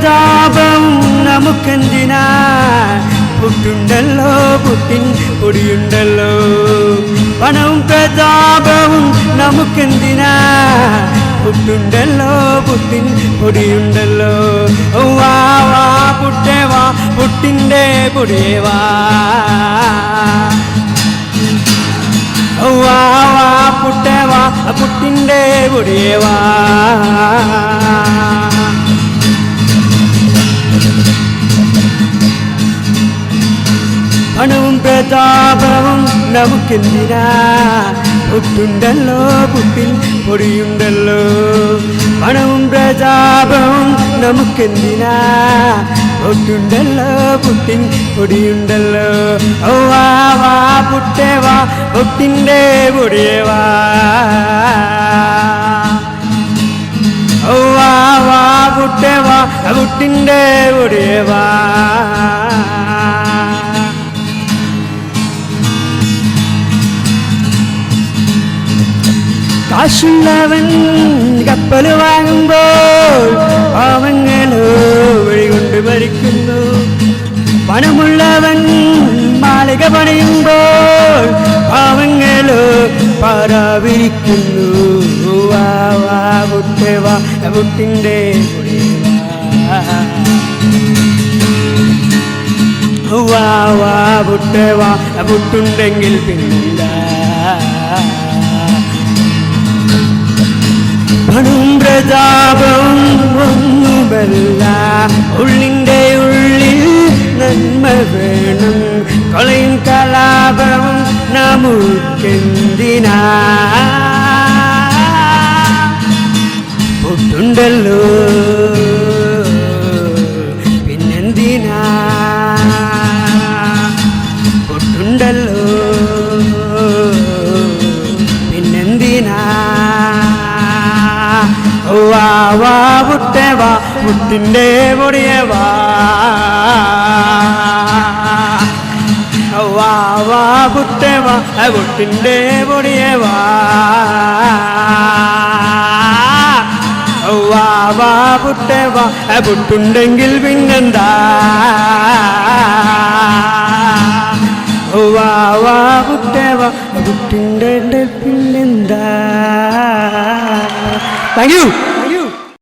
പ്രതാപം നമുക്കെന്തിനാ പുട്ടുണ്ടല്ലോ പുട്ടിൻ പൊടിയുണ്ടല്ലോ പണവും പ്രതാപവും നമുക്കെന്തിനാ പുട്ടുണ്ടല്ലോ പുട്ടിൻ പൊടിയുണ്ടല്ലോ വാ വാ പുട്ടേ വാ പുട്ടിൻ്റെ പൊടിയേ വാ വാ വാ പുട്ടേ വാ പുട്ടിൻ്റെ പൊടിയേ വാ പണവും പ്രതാപവും നമുക്കെന്തിനാ പുട്ടുണ്ടല്ലോ പുട്ടിൻ പൊടിയുണ്ടല്ലോ പണവും പ്രതാപവും നമുക്കെന്തിനാ പുട്ടുണ്ടല്ലോ പുട്ടിൻ പൊടിയുണ്ടല്ലോ വാ വാ പുട്ടേ വാ പുട്ടിൻ്റെ പൊടിയേ വാ വാ വാ പുട്ടേ വാ പുട്ടിൻ്റെ പൊടിയേ വാ കാശുള്ളവൻ കപ്പൽ വാങ്ങുമ്പോൾ പാവങ്ങളോ വഴികൊണ്ട് മരിക്കുന്നു പണമുള്ളവൻ മാളിക പണിയുമ്പോൾ പാവങ്ങളോ പാരാവിരിക്കുന്നു വാ വാ പുട്ടേ വാ പുട്ടിൻ്റെ വാ വാ പുട്ടേ വാ പുട്ടുണ്ടെങ്കിൽ പിന്നില്ല പണവും പ്രതാപവും ഒന്നുമല്ല ഉള്ളിൻ്റെ ഉള്ളിൽ നന്മ വേണം കൊളയും കലാപവും നമുക്കെന്തിനാ പുട്ടുണ്ടല്ലോ പിന്നെന്തിനാ പുട്ടുണ്ടല്ലോ പിന്നെന്തിനാ വാ വാ പുട്ടേ വാ പുട്ടിൻ്റെ പൊടിയേ വാ വാ വാ പുട്ടേ വാ പുട്ടിൻ്റെ പൊടിയേ വാ വാ വാ പുട്ടേ വാ പുട്ടുണ്ടെങ്കിൽ പിന്നെന്താ വാ വാ പുട്ടേ വാ പുട്ടിൻ്റെ പിന്നെന്താ. Thank you.